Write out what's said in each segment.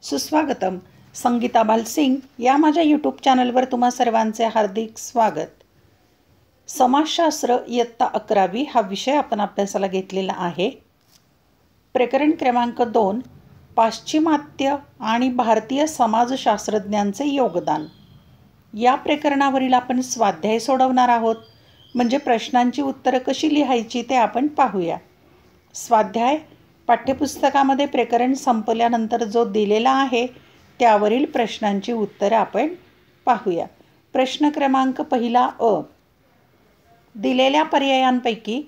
सुस्वागतम. संगीता बालसिंग या माझ्या यूट्यूब चॅनलवर तुम्हा सर्वांचे हार्दिक स्वागत. समाजशास्त्र इयत्ता 11वी हा विषय आपण अभ्यासाला घेतलेला आहे. प्रकरण क्रमांक 2, पाश्चिमात्य आणि भारतीय समाजशास्त्रज्ञांचे योगदान. या प्रकरणावरील आपण स्वाध्याय सोडवणार आहोत. म्हणजे प्रश्नांची उत्तरं कशी लिहायची ते आपण पाहूया. स्वाध्याय पाठ्यपुस्तकामध्ये प्रकरण संपल्यानंतर जो दिलेला आहे त्यावरील प्रश्नांची उत्तरं आपण पाहूया. प्रश्न क्रमांक पहिला अ. दिलेल्या पर्यायांपैकी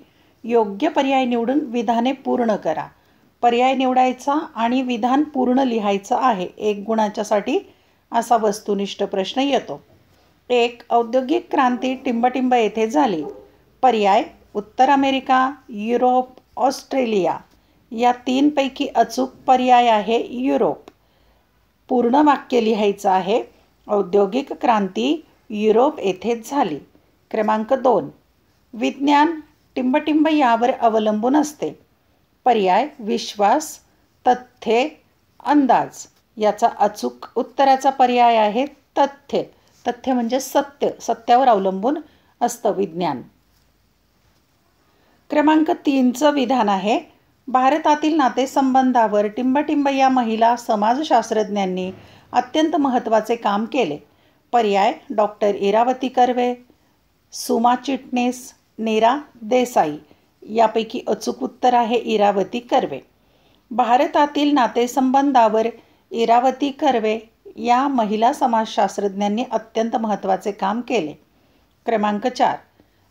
योग्य पर्याय निवडून विधाने पूर्ण करा. पर्याय निवडायचा आणि विधान पूर्ण लिहायचं आहे. 1 गुणाच्यासाठी असा वस्तुनिष्ठ प्रश्न येतो. 1. औद्योगिक क्रांती टिंबटिंब येथे झाली. पर्याय उत्तर अमेरिका, युरोप, ऑस्ट्रेलिया. या 3 पैकी अचूक पर्याय आहे युरोप. पूर्ण वाक्य लिहायचं आहे. औद्योगिक क्रांती युरोप येथेच झाली. क्रमांक 2. विज्ञान टिंबटिंब यावर अवलंबून असते. पर्याय विश्वास, तथ्ये, अंदाज. याचा अचूक उत्तराचा पर्याय आहे तथ्य. तथ्य म्हणजे सत्य, सत्यावर अवलंबून असतं विज्ञान. क्रमांक 3चं विधान आहे, भारतातील नातेसंबंधावर टिंबटिंब या महिला समाजशास्त्रज्ञांनी अत्यंत महत्त्वाचे काम केले. पर्याय डॉक्टर इरावती कर्वे, सुमा चिटणीस, नीरा देसाई. यापैकी अचूक उत्तर आहे इरावती कर्वे. भारतातील नातेसंबंधावर इरावती कर्वे या महिला समाजशास्त्रज्ञांनी अत्यंत महत्त्वाचे काम केले. क्रमांक 4.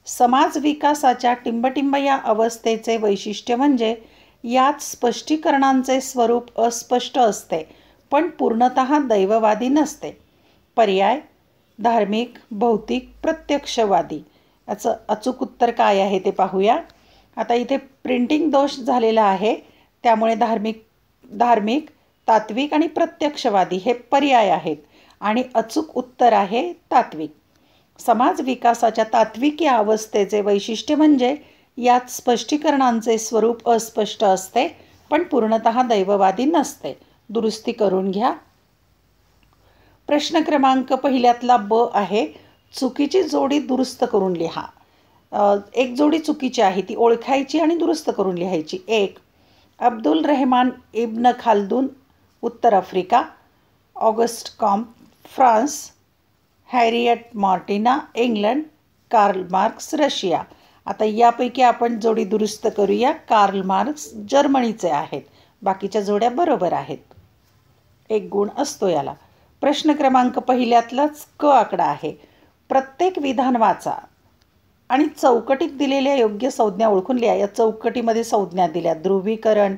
समाज विकासाच्या टिंबटिंब या अवस्थेचे वैशिष्ट्य म्हणजे यात स्पष्टीकरणांचे स्वरूप अस्पष्ट असते पण पूर्णतः दैववादी नसते. पर्याय धार्मिक, भौतिक, प्रत्यक्षवादी. याचं अचूक उत्तर काय आहे ते पाहूया. आता इथे प्रिंटिंग दोष झालेला आहे त्यामुळे धार्मिक, तात्विक आणि प्रत्यक्षवादी हे पर्याय आहेत आणि अचूक उत्तर आहे तात्विक. समाज विकासाच्या तात्विक या अवस्थेचे वैशिष्ट्य म्हणजे यात स्पष्टीकरणांचे स्वरूप अस्पष्ट असते पण पूर्णतः दैववादी नसते. दुरुस्ती करून घ्या. प्रश्न क्रमांक पहिल्यातला ब आहे, चुकीची जोडी दुरुस्त करून लिहा. एक जोडी चुकीची आहे ती ओळखायची आणि दुरुस्त करून लिहायची. 1. अब्दुल रहमान इब्न खालदून उत्तर Africa, August Comte France, Harriet Martina England, Karl Marx Russia. आता यापैकी आपण जोडी दुरुस्त करूया. कार्ल मार्क्स जर्मनीचे आहेत. बाकीच्या जोड्या बरोबर आहेत. 1 गुण असतो याला. प्रश्न क्रमांक पहिल्यातलाच क आकडा आहे. प्रत्येक विधान वाचा आणि चौकटीत दिलेल्या योग्य संज्ञा ओळखून लिहा. या चौकटीमध्ये संज्ञा दिल्या, ध्रुवीकरण,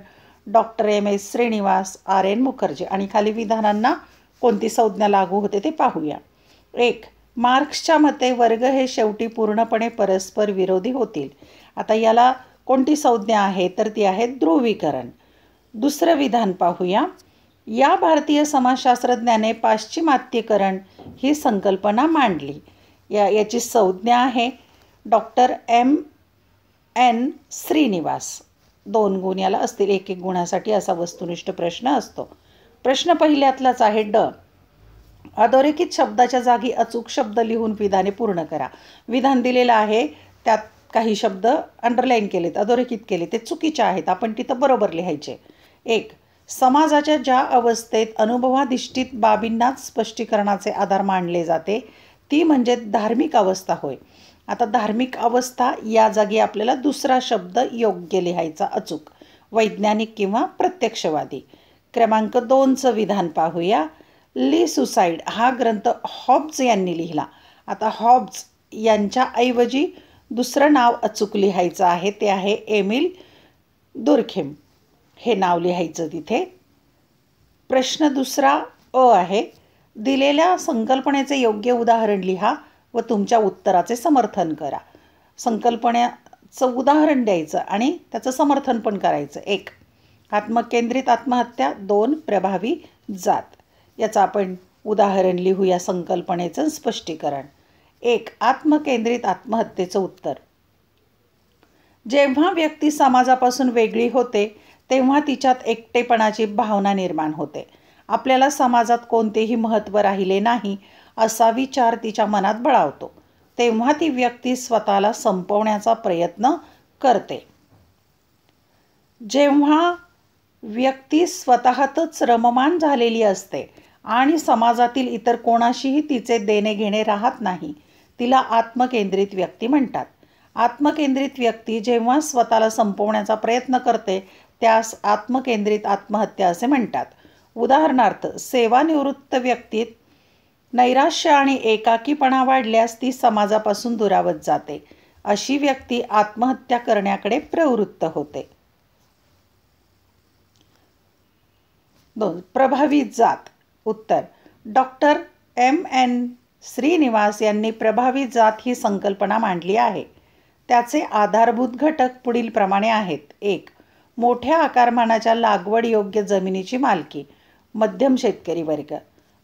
doctor M.S. Shrinivas, R.N. Mukherjee. आणि खाली विधानांना कोणती संज्ञा लागू होते ते पाहूया. 1. मार्क्सच्या मते वर्ग हे शेवटी पूर्णपणे परस्पर विरोधी होतील. आता याला कोणती संज्ञा आहे तर ती आहे ध्रुवीकरण. दुसरं विधान पाहूया. या भारतीय समाजशास्त्रज्ञाने पाश्चिमात्यकरण ही संकल्पना मांडली. याची संज्ञा आहे डॉक्टर M.N. श्रीनिवास. 2 गुण याला असतील. 1 गुणासाठी असा वस्तुनिष्ठ प्रश्न असतो. प्रश्न पहिल्यातलाच आहे ड. अधोरेखित शब्दाच्या जागी अचूक शब्द लिहून विधाने पूर्ण करा. विधान दिलेलं आहे त्यात काही शब्द अंडरलाईन केलेत, अधोरेखित केले, ते चुकीचे आहेत. आपण तिथं बरोबर लिहायचे. 1. समाजाच्या ज्या अवस्थेत अनुभवाधिष्ठित बाबींनाच स्पष्टीकरणाचे आधार मानले जाते ती म्हणजे धार्मिक अवस्था होय. आता धार्मिक अवस्था या जागी आपल्याला दुसरा शब्द योग्य लिहायचा अचूक, वैज्ञानिक किंवा प्रत्यक्षवादी. क्रमांक 2चं विधान पाहूया. ली सुसाईड हा ग्रंथ हॉब्स यांनी लिहिला. आता हॉब्स यांच्याऐवजी दुसरं नाव अचूक लिहायचं आहे, ते आहे एमिल दुर्खेम. हे नाव लिहायचं तिथे. प्रश्न दुसरा अ आहे, दिलेल्या संकल्पनेचे योग्य उदाहरण लिहा व तुमच्या उत्तराचे समर्थन करा. संकल्पनेचं उदाहरण द्यायचं आणि त्याचं समर्थन पण करायचं. 1. आत्मकेंद्रित आत्महत्या. 2. प्रभावी जात. याचं आपण उदाहरण लिहूया संकल्पनेचं स्पष्टीकरण. 1. आत्मकेंद्रित आत्महत्येचं उत्तर. जेव्हा व्यक्ती समाजापासून वेगळी होते तेव्हा तिच्यात एकटेपणाची भावना निर्माण होते आपल्याला समाजात कोणतेही महत्त्व राहिले नाही असा विचार तिच्या मनात बळावतो. तेव्हा ती व्यक्ती स्वतःला संपवण्याचा प्रयत्न करते. जेव्हा व्यक्ती स्वतःतच रममाण झालेली असते आणि समाजातील इतर कोणाशीही तिचे देणे घेणे राहत नाही, तिला आत्मकेंद्रित व्यक्ती म्हणतात. आत्मकेंद्रित व्यक्ती जेव्हा स्वतःला संपवण्याचा प्रयत्न करते त्यास आत्मकेंद्रित आत्महत्या असे म्हणतात. उदाहरणार्थ, सेवानिवृत्त व्यक्तीत नैराश्य आणि एकाकीपणा वाढल्यास ती समाजापासून दुरावत जाते. अशी व्यक्ती आत्महत्या करण्याकडे प्रवृत्त होते. 2. प्रभावित जात. उत्तर: डॉक्टर M.N. श्रीनिवास यांनी प्रभावित जात ही संकल्पना मांडली आहे. त्याचे आधारभूत घटक पुढीलप्रमाणे आहेत. 1. मोठ्या आकारमानाच्या लागवडयोग्य जमिनीची मालकी, मध्यम शेतकरी वर्ग.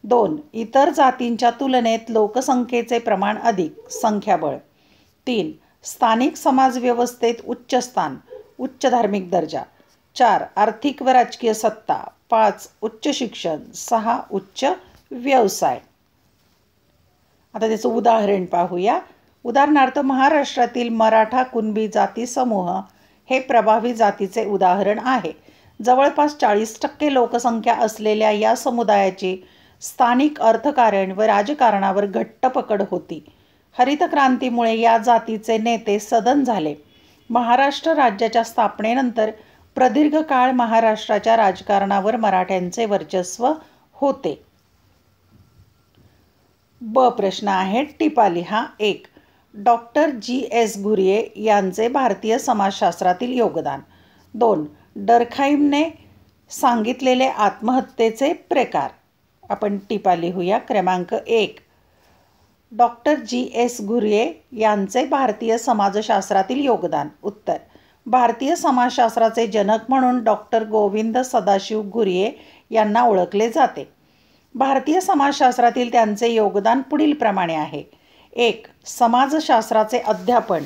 2. इतर जातींच्या तुलनेत लोकसंख्येचे प्रमाण अधिक, संख्याबळ. 3. स्थानिक समाजव्यवस्थेत उच्च स्थान, उच्च धार्मिक दर्जा. 4. आर्थिक व राजकीय सत्ता. 5. उच्च शिक्षण. 6. उच्च व्यवसाय. आता त्याचं उदाहरण पाहूया. उदाहरणार्थ, महाराष्ट्रातील मराठा कुणबी जाती समूह हे प्रभावित जातीचे उदाहरण आहे. जवळपास 40% लोकसंख्या असलेल्या या समुदायाची स्थानिक अर्थकारण व राजकारणावर घट्ट पकड होती. हरित क्रांतीमुळे या जातीचे नेते सदन झाले. महाराष्ट्र राज्याच्या स्थापनेनंतर प्रदीर्घ काळ महाराष्ट्राच्या राजकारणावर मराठ्यांचे वर्चस्व होते. ब प्रश्न आहे, टिपा लिहा. 1. Doctor G.S. घुर्ये यांचे भारतीय समाजशास्त्रातील योगदान. 2. डर्खाईमने सांगितलेले आत्महत्येचे प्रकार. आपण टिपा लिहूया. क्रमांक 1. Doctor G.S. घुर्ये यांचे भारतीय समाजशास्त्रातील योगदान. उत्तर: भारतीय समाजशास्त्राचे जनक म्हणून डॉक्टर गोविंद सदाशिव घुर्ये यांना ओळखले जाते. भारतीय समाजशास्त्रातील त्यांचे योगदान पुढीलप्रमाणे आहे. 1. समाजशास्त्राचे अध्यापन.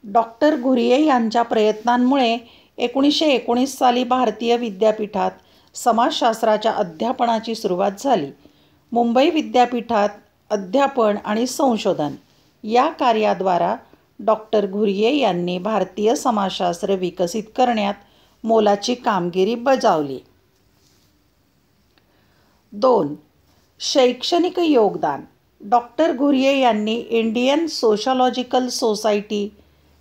डॉक्टर घुर्ये यांच्या प्रयत्नांमुळे 1919 साली भारतीय विद्यापीठात समाजशास्त्राच्या अध्यापनाची सुरुवात झाली. मुंबई विद्यापीठात अध्यापन आणि संशोधन या कार्याद्वारा डॉक्टर घुर्ये यांनी भारतीय समाजशास्त्र विकसित करण्यात मोलाची कामगिरी बजावली. 2. शैक्षणिक योगदान. डॉक्टर घुर्ये यांनी इंडियन सोशॉलॉजिकल सोसायटी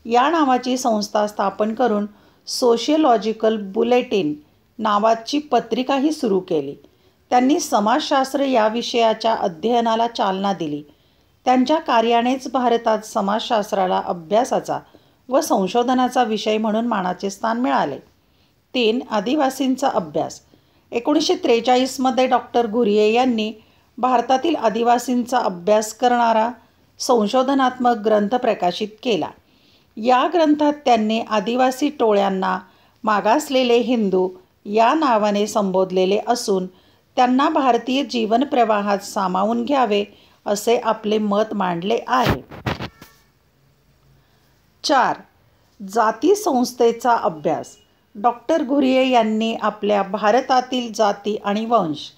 या नावाची संस्था स्थापन करून सोशियोलॉजिकल बुलेटिन नावाची पत्रिकाही सुरू केली. त्यांनी समाजशास्त्र या विषयाच्या अध्ययनाला चालना दिली. त्यांच्या कार्यानेच भारतात समाजशास्त्राला अभ्यासाचा व संशोधनाचा विषय म्हणून मानाचे स्थान मिळाले. 3. आदिवासींचा अभ्यास. 1943 डॉक्टर घुर्ये यांनी भारतातील आदिवासींचा अभ्यास करणारा संशोधनात्मक ग्रंथ प्रकाशित केला. या ग्रंथात त्यांनी आदिवासी टोळ्यांना मागासलेले हिंदू या नावाने संबोधलेले असून त्यांना भारतीय जीवन प्रवाहात सामावून घ्यावे असे आपले मत मांडले आहे. 4. जाती संस्थेचा अभ्यास. डॉक्टर घुर्ये यांनी आपल्या भारतातील जाती आणि वंश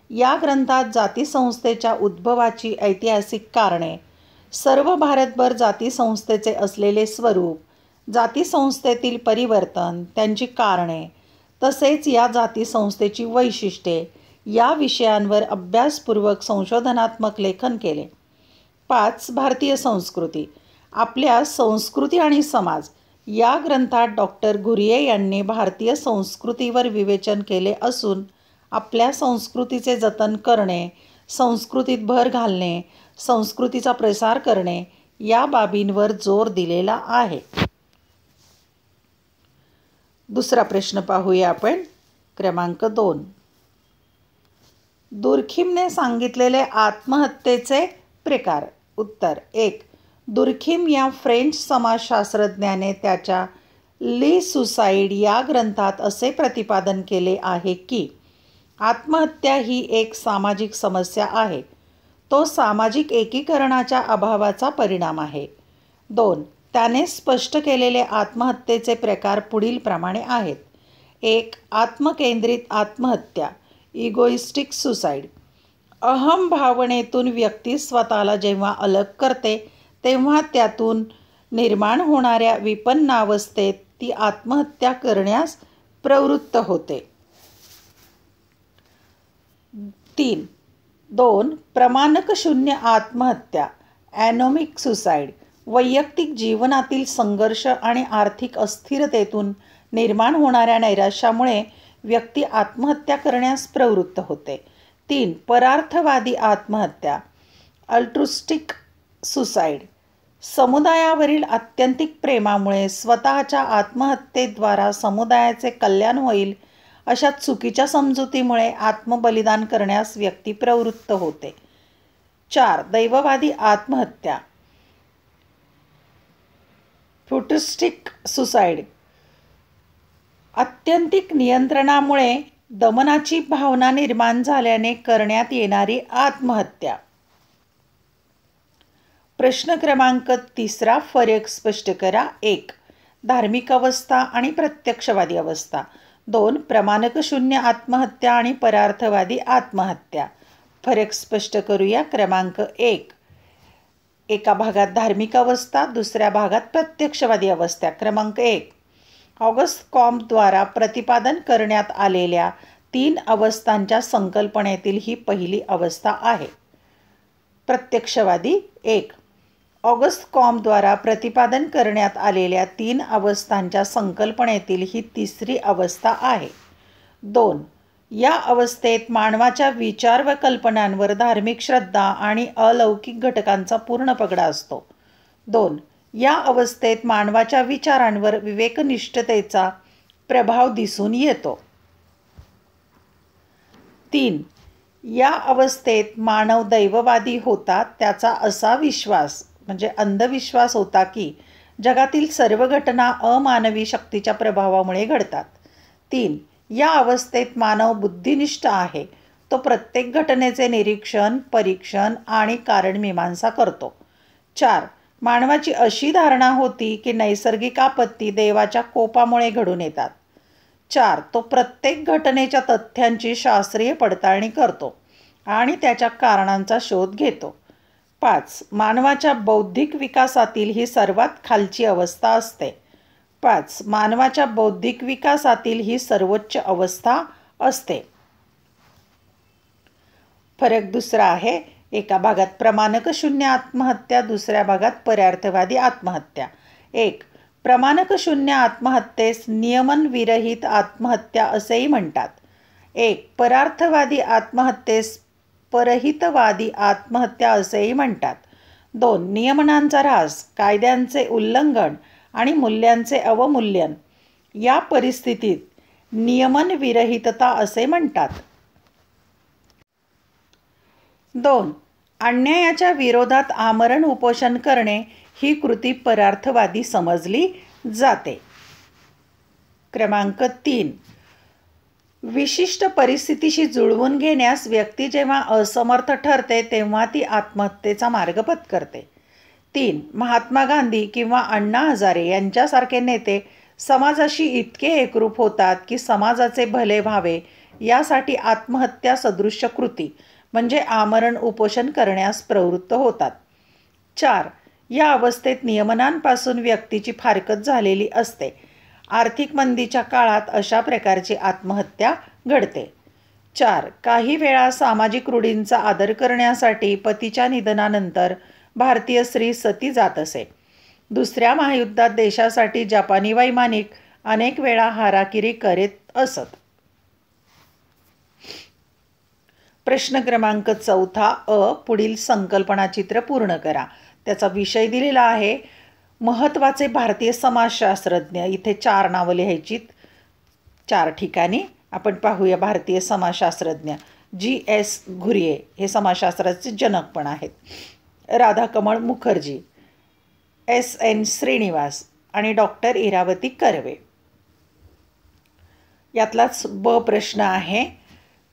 या ग्रंथात जाती संस्थेच्या उद्भवाची ऐतिहासिक कारणे, सर्व भारतभर जाती संस्थेचे असलेले स्वरूप, जाती संस्थेतील परिवर्तन, त्यांची कारणे, तसेच या जाती संस्थेची वैशिष्ट्ये या विषयांवर अभ्यासपूर्वक संशोधनात्मक लेखन केले. 5. भारतीय संस्कृती. आपल्या संस्कृती आणि समाज या ग्रंथात डॉक्टर घुर्ये यांनी भारतीय संस्कृतीवर विवेचन केले असून आपल्या संस्कृतीचे जतन करणे, संस्कृतीत भर घालणे, संस्कृतीचा प्रसार करणे या बाबींवर जोर दिलेला आहे. दुसरा प्रश्न पाहूया आपण. क्रमांक 2. दुर्खीमने सांगितलेले आत्महत्येचे प्रकार. उत्तर: 1. दुर्खीम या फ्रेंच समाजशास्त्रज्ञाने त्याच्या ली सुसाईड या ग्रंथात असे प्रतिपादन केले आहे की आत्महत्या ही एक सामाजिक समस्या आहे. तो सामाजिक एकीकरणाच्या अभावाचा परिणाम आहे. 2. त्याने स्पष्ट केलेले आत्महत्येचे प्रकार पुढीलप्रमाणे आहेत. 1. आत्मकेंद्रित आत्महत्या. Egoistic suicide. अहम भावनेतून व्यक्ती स्वतःला जेव्हा अलग करते तेव्हा त्यातून निर्माण होणाऱ्या विपन्नावस्थेत ती आत्महत्या करण्यास प्रवृत्त होते. 2. प्रमाणकशून्य आत्महत्या ॲनोमिक सुसाईड. वैयक्तिक जीवनातील संघर्ष आणि आर्थिक अस्थिरतेतून निर्माण होणाऱ्या नैराश्यामुळे व्यक्ती आत्महत्या करण्यास प्रवृत्त होते. 3. परार्थवादी आत्महत्या अल्ट्रुस्टिक सुसाईड. समुदायावरील आत्यंतिक प्रेमामुळे स्वतःच्या आत्महत्येद्वारा समुदायाचे कल्याण होईल अशा चुकीच्या समजुतीमुळे आत्मबलिदान करण्यास व्यक्ती प्रवृत्त होते. 4. दैववादी आत्महत्या फ्युटिस्टिक सुसाईड. आत्यंतिक नियंत्रणामुळे दमनाची भावना निर्माण झाल्याने करण्यात येणारी आत्महत्या. प्रश्न क्रमांक 3. फरक स्पष्ट करा. 1. धार्मिक अवस्था आणि प्रत्यक्षवादी अवस्था. 2. प्रमाणकशून्य आत्महत्या आणि परार्थवादी आत्महत्या. फरक स्पष्ट करूया. क्रमांक 1. एका भागात धार्मिक अवस्था, दुसऱ्या भागात प्रत्यक्षवादी अवस्था. क्रमांक 1. ऑगस्ट कॉम्पद्वारा प्रतिपादन करण्यात आलेल्या 3 अवस्थांच्या संकल्पनेतील ही पहिली अवस्था आहे. प्रत्यक्षवादी. 1. ऑगस्ट कॉम्पद्वारा प्रतिपादन करण्यात आलेल्या 3 अवस्थांच्या संकल्पनेतील ही तिसरी अवस्था आहे. 2. या अवस्थेत मानवाच्या विचार व कल्पनांवर धार्मिक श्रद्धा आणि अलौकिक घटकांचा पूर्ण पगडा असतो. 2. या अवस्थेत मानवाच्या विचारांवर विवेकनिष्ठतेचा प्रभाव दिसून येतो. 3. या अवस्थेत मानव दैववादी होता. त्याचा असा विश्वास म्हणजे अंधविश्वास होता की जगातील सर्व घटना अमानवी शक्तीच्या प्रभावामुळे घडतात. 3. या अवस्थेत मानव बुद्धिनिष्ठ आहे. तो प्रत्येक घटनेचे निरीक्षण, परीक्षण आणि कारणमीमांसा करतो. 4. मानवाची अशी धारणा होती की नैसर्गिक आपत्ती देवाच्या कोपामुळे घडून येतात. 4. तो प्रत्येक घटनेच्या तथ्यांची शास्त्रीय पडताळणी करतो आणि त्याच्या कारणांचा शोध घेतो. 5. मानवाच्या बौद्धिक विकासातील ही सर्वात खालची अवस्था असते. 5. मानवाच्या बौद्धिक विकासातील ही सर्वोच्च अवस्था असते. फरक दुसरा आहे. एका भागात प्रमाणकशून्य आत्महत्या, दुसऱ्या भागात परार्थवादी आत्महत्या. 1. प्रमाणकशून्य आत्महत्येस नियमनविरहित आत्महत्या असेही म्हणतात. 1. परार्थवादी आत्महत्येस परहितवादी आत्महत्या असेही म्हणतात. 2. नियमनांचा ऱ्हास, कायद्यांचे उल्लंघन आणि मूल्यांचे अवमूल्यन या परिस्थितीत नियमनविरहितता असे म्हणतात. 2. अन्यायाच्या विरोधात आमरण उपोषण करणे ही कृती परार्थवादी समजली जाते. क्रमांक 3. विशिष्ट परिस्थितीशी जुळवून घेण्यास व्यक्ती जेव्हा असमर्थ ठरते तेव्हा ती आत्महत्येचा मार्ग पत्करते. 3. महात्मा गांधी किंवा अण्णा हजारे यांच्यासारखे नेते समाजाशी इतके एकरूप होतात की समाजाचे भले व्हावे यासाठी आत्महत्या सदृश्य कृती म्हणजे आमरण उपोषण करण्यास प्रवृत्त होतात. 4. या अवस्थेत नियमनांपासून व्यक्तीची फारकत झालेली असते. आर्थिक मंदीच्या काळात अशा प्रकारची आत्महत्या घडते. 4. काही वेळा सामाजिक रूढींचा आदर करण्यासाठी पतीच्या निधनानंतर भारतीय स्त्री सती जात असे. दुसऱ्या महायुद्धात देशासाठी जपानी वैमानिक अनेक वेळा हाराकिरी करीत असत. प्रश्न क्रमांक 4. पुढील संकल्पनाचित्र पूर्ण करा. त्याचा विषय दिलेला आहे महत्त्वाचे भारतीय समाजशास्त्रज्ञ. इथे 4 नावं लिहायची 4 ठिकाणी. आपण पाहूया भारतीय समाजशास्त्रज्ञ. G.S. घुर्ये हे समाजशास्त्राचे जनक पण आहेत. राधाकमळ मुखर्जी, S.N. श्रीनिवास आणि डॉक्टर इरावती कर्वे. यातलाच ब प्रश्न आहे.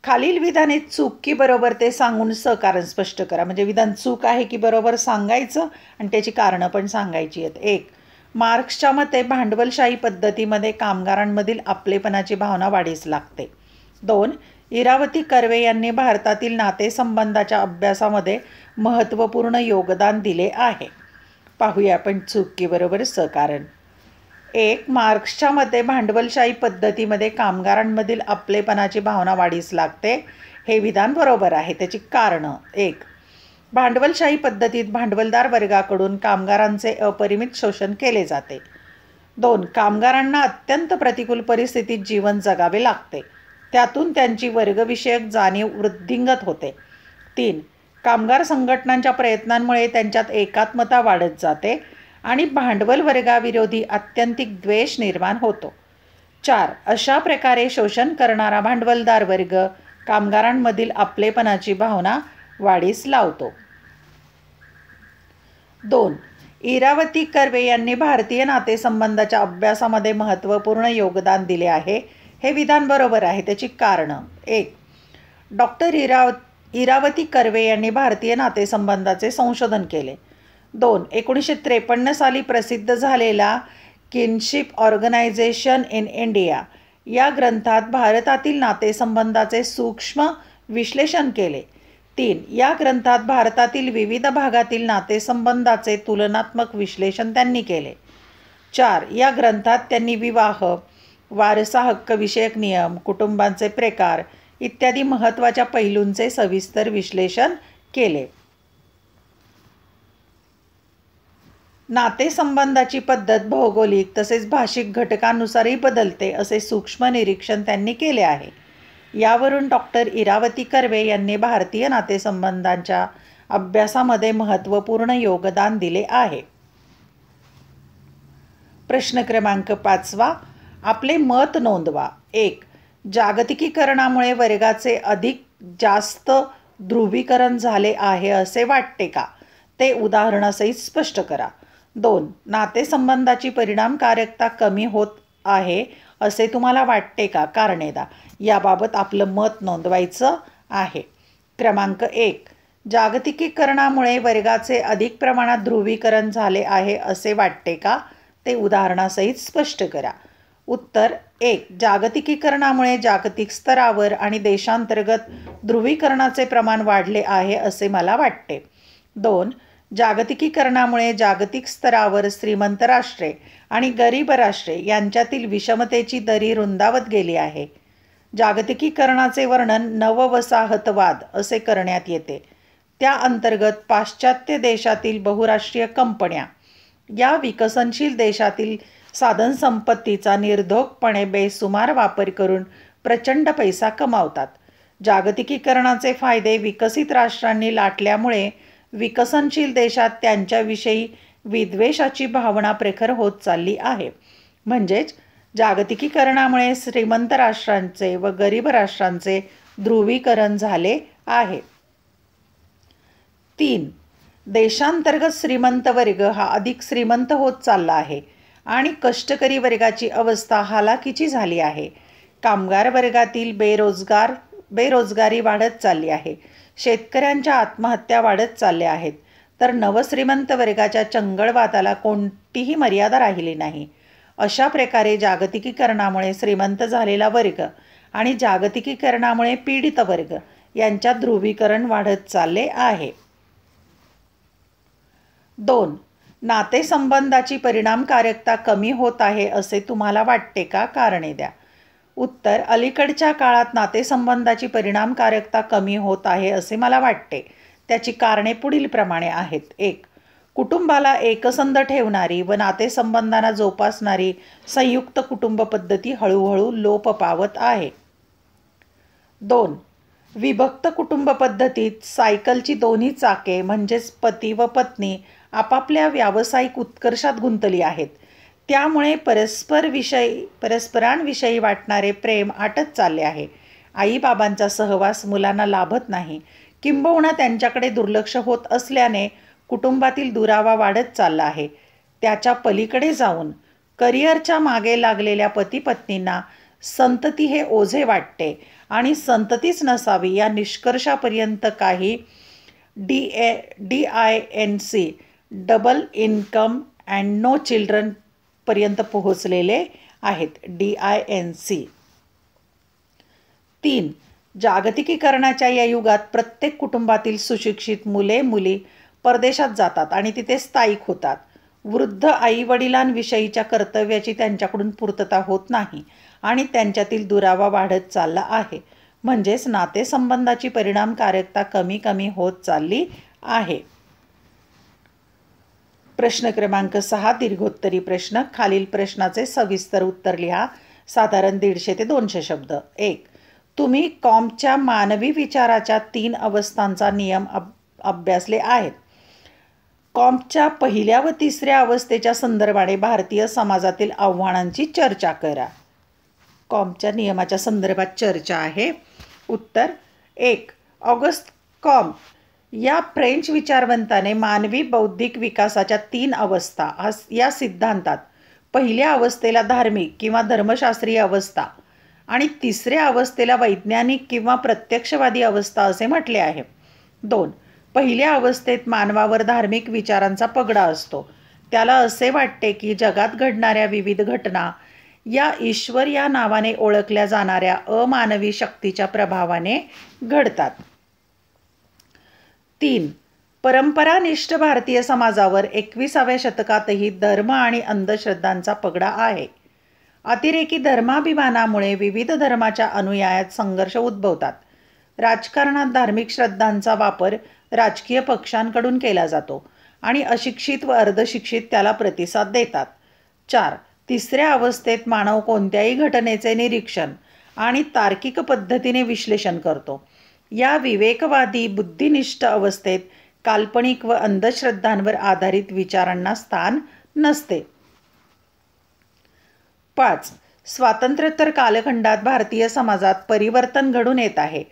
खालील विधाने चूक की बरोबर ते सांगून सहकारण स्पष्ट करा. म्हणजे विधान चूक आहे की बरोबर सांगायचं आणि त्याची कारणं पण सांगायची आहेत. 1. मार्क्सच्या मते भांडवलशाही पद्धतीमध्ये कामगारांमधील आपलेपणाची भावना वाढीस लागते. 2. इरावती कर्वे यांनी भारतातील नातेसंबंधाच्या अभ्यासामध्ये महत्त्वपूर्ण योगदान दिले आहे. पाहूया आपण चुकीबरोबर सकारण. 1. मार्क्सच्या मते भांडवलशाही पद्धतीमध्ये कामगारांमधील आपलेपणाची भावना वाढीस लागते. हे विधान बरोबर आहे. त्याची कारणं. 1. भांडवलशाही पद्धतीत भांडवलदार वर्गाकडून कामगारांचे अपरिमित शोषण केले जाते. 2. कामगारांना अत्यंत प्रतिकूल परिस्थितीत जीवन जगावे लागते. त्यातून त्यांची वर्गविषयक जाणीव वृद्धिंगत होते. 3. कामगार संघटनांच्या प्रयत्नांमुळे त्यांच्यात एकात्मता वाढत जाते आणि भांडवल वर्गाविरोधी आत्यंतिक द्वेष निर्माण होतो. 4. अशा प्रकारे शोषण करणारा भांडवलदार वर्ग कामगारांमधील आपलेपणाची भावना वाढीस लावतो. 2. इरावती कर्वे यांनी भारतीय नातेसंबंधाच्या अभ्यासामध्ये महत्त्वपूर्ण योगदान दिले आहे. हे विधान बरोबर आहे. त्याची कारणं. 1. डॉक्टर इरावती कर्वे यांनी भारतीय नातेसंबंधाचे संशोधन केले. 2. 1953 साली प्रसिद्ध झालेला किनशिप ऑर्गनायझेशन इन इंडिया या ग्रंथात भारतातील नातेसंबंधाचे सूक्ष्म विश्लेषण केले. 3. या ग्रंथात भारतातील विविध भागातील नातेसंबंधाचे तुलनात्मक विश्लेषण त्यांनी केले. 4. या ग्रंथात त्यांनी विवाह, वारसा हक्क विषयक नियम, कुटुंबांचे प्रकार इत्यादी महत्त्वाच्या पैलूंचे सविस्तर विश्लेषण केले. नातेसंबंधाची पद्धत भौगोलिक तसेच भाषिक घटकांनुसारही बदलते असे सूक्ष्म निरीक्षण त्यांनी केले आहे. यावरून डॉक्टर इरावती कर्वे यांनी भारतीय नातेसंबंधांच्या अभ्यासामध्ये महत्त्वपूर्ण योगदान दिले आहे. प्रश्न क्रमांक 5. आपले मत नोंदवा. 1. जागतिकीकरणामुळे वर्गाचे अधिक जास्त ध्रुवीकरण झाले आहे असे वाटते का? ते उदाहरणासहित स्पष्ट करा. 2. नातेसंबंधाची परिणामकारकता कमी होत आहे असे तुम्हाला वाटते का? कारणे द्या. याबाबत आपलं मत नोंदवायचं आहे. क्रमांक 1. जागतिकीकरणामुळे वर्गाचे अधिक प्रमाणात ध्रुवीकरण झाले आहे असे वाटते का? ते उदाहरणासहित स्पष्ट करा. उत्तर 1. जागतिकीकरणामुळे जागतिक स्तरावर आणि देशांतर्गत ध्रुवीकरणाचे प्रमाण वाढले आहे असे मला वाटते. 2. जागतिकीकरणामुळे जागतिक स्तरावर श्रीमंत राष्ट्रे आणि गरीब राष्ट्रे यांच्यातील विषमतेची दरी रुंदावत गेली आहे. जागतिकीकरणाचे वर्णन नववसाहतवाद असे करण्यात येते. त्या अंतर्गत पाश्चात्य देशातील बहुराष्ट्रीय कंपन्या या विकसनशील देशातील साधनसंपत्तीचा निर्धोकपणे बेसुमार वापर करून प्रचंड पैसा कमावतात. जागतिकीकरणाचे फायदे विकसित राष्ट्रांनी लाटल्यामुळे विकसनशील देशात त्यांच्याविषयी विद्वेषाची भावना प्रखर होत चालली आहे. म्हणजेच जागतिकीकरणामुळे श्रीमंत राष्ट्रांचे व गरीब राष्ट्रांचे ध्रुवीकरण झाले आहे. 3. देशांतर्गत श्रीमंत वर्ग हा अधिक श्रीमंत होत चालला आहे आणि कष्टकरी वर्गाची अवस्था हालाकीची झाली आहे. कामगार वर्गातील बेरोजगारी वाढत चालली आहे. शेतकऱ्यांच्या आत्महत्या वाढत चालल्या आहेत. तर नवश्रीमंत वर्गाच्या चंगळवादाला कोणतीही मर्यादा राहिली नाही. अशा प्रकारे जागतिकीकरणामुळे श्रीमंत झालेला वर्ग आणि जागतिकीकरणामुळे पीडित वर्ग यांच्यात ध्रुवीकरण वाढत चालले आहे. 2. नातेसंबंधाची परिणामकारकता कमी होत आहे असे तुम्हाला वाटते का? कारणे द्या. उत्तर अलीकडच्या काळात नातेसंबंधाची परिणामकारकता कमी होत आहे असे मला वाटते. त्याची कारणे पुढीलप्रमाणे आहेत. 1. कुटुंबाला एकसंध ठेवणारी व नातेसंबंधांना जोपासणारी संयुक्त कुटुंब पद्धती हळूहळू लोप पावत आहे. 2. विभक्त कुटुंब पद्धतीत सायकलची दोन्ही चाके म्हणजेच पती व पत्नी आपापल्या व्यावसायिक उत्कर्षात गुंतली आहेत. त्यामुळे परस्परांविषयी वाटणारे प्रेम आटत चालले आहे. आईबाबांचा सहवास मुलांना लाभत नाही, किंबहुना त्यांच्याकडे दुर्लक्ष होत असल्याने कुटुंबातील दुरावा वाढत चालला आहे. त्याच्या पलीकडे जाऊन करिअरच्या मागे लागलेल्या पती-पत्नींना संतती हे ओझे वाटते आणि संततीच नसावी या निष्कर्षापर्यंत काही DINC double income and no children पर्यंत पोहोचलेले आहेत. DINC. 3. जागतिकीकरणाच्या या युगात प्रत्येक कुटुंबातील सुशिक्षित मुले मुली परदेशात जातात आणि तिथे स्थायिक होतात. वृद्ध आईवडिलांविषयीच्या कर्तव्याची त्यांच्याकडून पूर्तता होत नाही आणि त्यांच्यातील दुरावा वाढत चालला आहे. म्हणजेच नातेसंबंधाची परिणामकारकता कमी कमी होत चालली आहे. प्रश्न क्रमांक 6 दीर्घोत्तरी प्रश्न. खालील प्रश्नाचे सविस्तर उत्तर लिहा. साधारण 150 ते 200 शब्द. 1. तुम्ही कॉमच्या मानवी विचाराच्या 3 अवस्थांचा नियम अभ्यासले आहेत. कॉमच्या पहिल्या व तिसऱ्या अवस्थेच्या संदर्भाने भारतीय समाजातील आव्हानांची चर्चा करा. कॉमच्या नियमाच्या संदर्भात चर्चा आहे. उत्तर. 1. ऑगस्ट कॉम या फ्रेंच विचारवंताने मानवी बौद्धिक विकासाच्या 3 अवस्था या सिद्धांतात पहिल्या अवस्थेला धार्मिक किंवा धर्मशास्त्रीय अवस्था आणि तिसऱ्या अवस्थेला वैज्ञानिक किंवा प्रत्यक्षवादी अवस्था असे म्हटले आहे. 2. पहिल्या अवस्थेत मानवावर धार्मिक विचारांचा पगडा असतो. त्याला असे वाटते की जगात घडणाऱ्या विविध घटना या ईश्वर या नावाने ओळखल्या जाणाऱ्या अमानवी शक्तीच्या प्रभावाने घडतात. 3. परंपरानिष्ठ भारतीय समाजावर 21व्या शतकातही धर्म आणि अंधश्रद्धांचा पगडा आहे. अतिरेकी धर्माभिमानामुळे विविध धर्माच्या अनुयायात संघर्ष उद्भवतात. राजकारणात धार्मिक श्रद्धांचा वापर राजकीय पक्षांकडून केला जातो आणि अशिक्षित व अर्धशिक्षित त्याला प्रतिसाद देतात. 4. तिसऱ्या अवस्थेत मानव कोणत्याही घटनेचे निरीक्षण आणि तार्किक पद्धतीने विश्लेषण करतो. या विवेकवादी बुद्धिनिष्ठ अवस्थेत काल्पनिक व अंधश्रद्धांवर आधारित विचारांना स्थान नसते. 5. स्वातंत्र्योत्तर कालखंडात भारतीय समाजात परिवर्तन घडून येत आहे.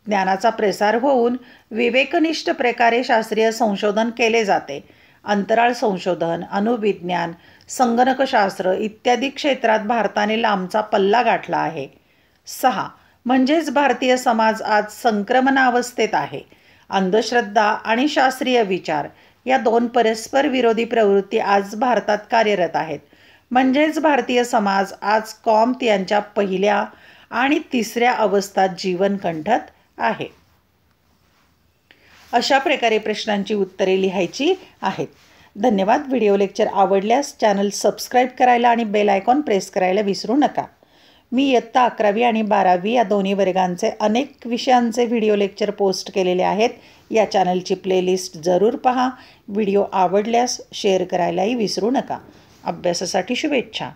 ज्ञानाचा प्रसार होऊन विवेकनिष्ठ प्रकारे शास्त्रीय संशोधन केले जाते. अंतराळ संशोधन, अणुविज्ञान, संगणकशास्त्र इत्यादी क्षेत्रात भारताने लांबचा पल्ला गाठला आहे. 6. म्हणजेच भारतीय समाज आज संक्रमणावस्थेत आहे. अंधश्रद्धा आणि शास्त्रीय विचार या 2 परस्पर विरोधी प्रवृत्ती आज भारतात कार्यरत आहेत. म्हणजेच भारतीय समाज आज कॉम यांच्या पहिल्या आणि तिसऱ्या अवस्थात जीवन कंठत आहे. अशा प्रकारे प्रश्नांची उत्तरे लिहायची आहेत. धन्यवाद. व्हिडिओ लेक्चर आवडल्यास चॅनल सबस्क्राईब करायला आणि बेल आयकॉन प्रेस करायला विसरू नका. मी इयत्ता 11वी आणि 12वी या दोन्ही वर्गांचे अनेक विषयांचे व्हिडिओ लेक्चर पोस्ट केलेले आहेत. या चॅनलची प्लेलिस्ट जरूर पहा. व्हिडिओ आवडल्यास शेअर करायलाही विसरू नका. अभ्यासासाठी शुभेच्छा.